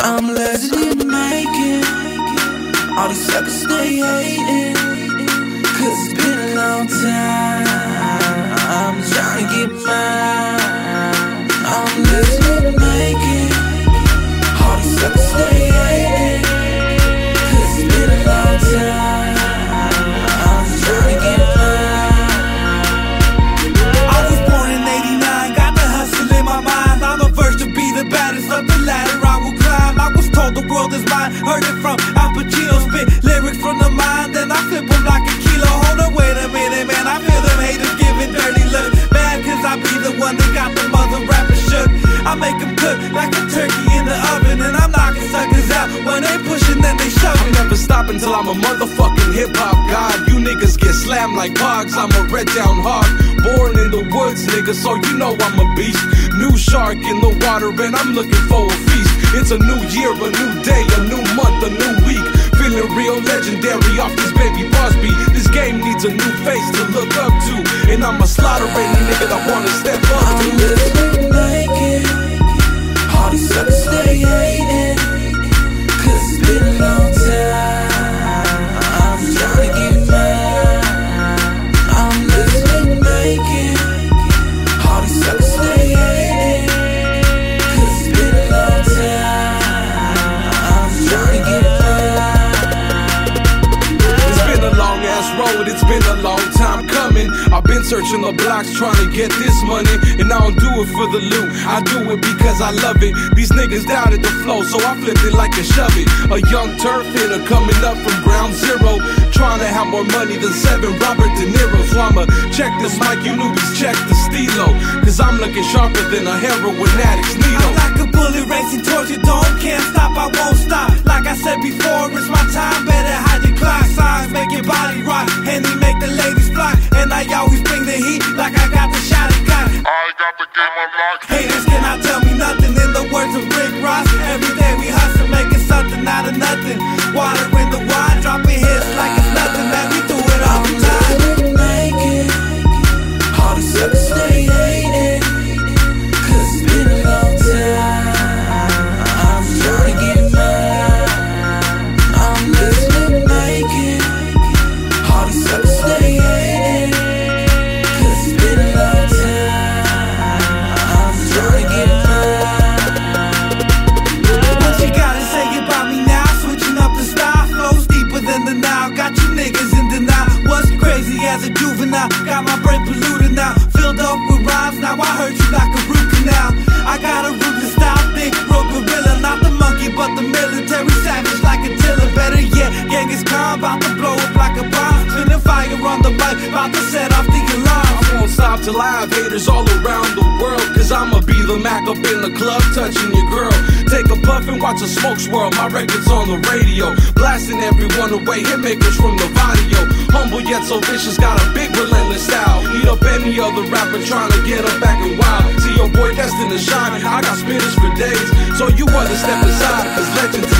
I'm lazy to make it. All these suckers stay hating, cause it's been a long time. I'm trying to get mine. I'm lazy to make it. All these suckers stay hating, cause it's been a long time. I'm trying to get mine. I was born in '89, got the hustle in my mind. On the verge to be the baddest of the ladder I will climb. I was told the world is mine, heard it from Al Pacino. Spit lyrics from the mind, then I flip them like a kilo. Hold on, wait a minute, man, I feel them haters giving dirty looks. Mad cause I be the one that got them other rappers shook. I make them cook like a turkey in the oven, and I'm knocking suckers out when they pushing, then they shoving. I'm never stopping till I'm a motherfucking hip-hop god. You niggas get slammed like hogs, I'm a red down hog. Born in the woods, nigga, so you know I'm a beast. New shark in the water and I'm looking for a feast. It's a new year, a new day, a new month, a new week. Feeling real legendary off this baby boss beat. This game needs a new face to look up to, and I'ma slaughter any nigga that wanna step up to. I'm just gonna make it. All these suckers stay hating, cause it's been a long time. I'm trying to get mine. I'm just gonna make it. All these suckers stay hating, cause it's been a long time. I'm trying to get mine. It's been a long ass road, it's been a long time coming. I've been searching the blocks trying to get this money, and I don't do it for the loot, I do it because I love it. These niggas doubted the flow, so I flipped it like a shove it. A young turf hitter coming up from ground zero, trying to have more money than 7 Robert De Niro. So I'ma check this mic, you newbies check the stilo, cause I'm looking sharper than a heroin addict's needle. I'm like a bullet racing towards your dome, can't stop, I won't stop. Like I said before, it's my time, better hide your clock. Signs make your body rock, Henny make the ladies flock, and I always bring the heat like I got the shot and got it. I got the game unlocked. Haters cannot tell me nothing, in the words of Rick Ross. Every day we hustle, making something out of nothing. Water in the wine, dropping hits like it's nothing, man, we do it all the time. I'm just gonna make it. All these suckers stay hating, cause it's been a long time. I'm trying to get mine. I'm just gonna make it. All these suckers stay hating, cause it's been a long time. I'm trying to get mine. What you gotta say about me now? Switching up the style, flows deeper than the Nile. Got you niggas in denial. Was crazy as a juvenile, got my brain polluted now. Filled up with rhymes, now I hurt you like a root canal. I got a ruthless style, thick, real gorilla. Not the monkey, but the military savage like a tiller. Better yet, gang is calm, about to blow up like a bomb. Spinning fire on the bike, about to set off the alarm. I won't stop till I have haters all around the world, cause I'ma be the Mac up in the club touching your girl. Take a puff and watch a smoke swirl, my record's on the radio, blasting everyone away, hitmakers from the Vadio. Humble yet so vicious, got a big relentless style. Eat up any other rapper trying to get up back and wild. See your boy destined to shine, I got spitters for days, so you wanna step aside, cause legends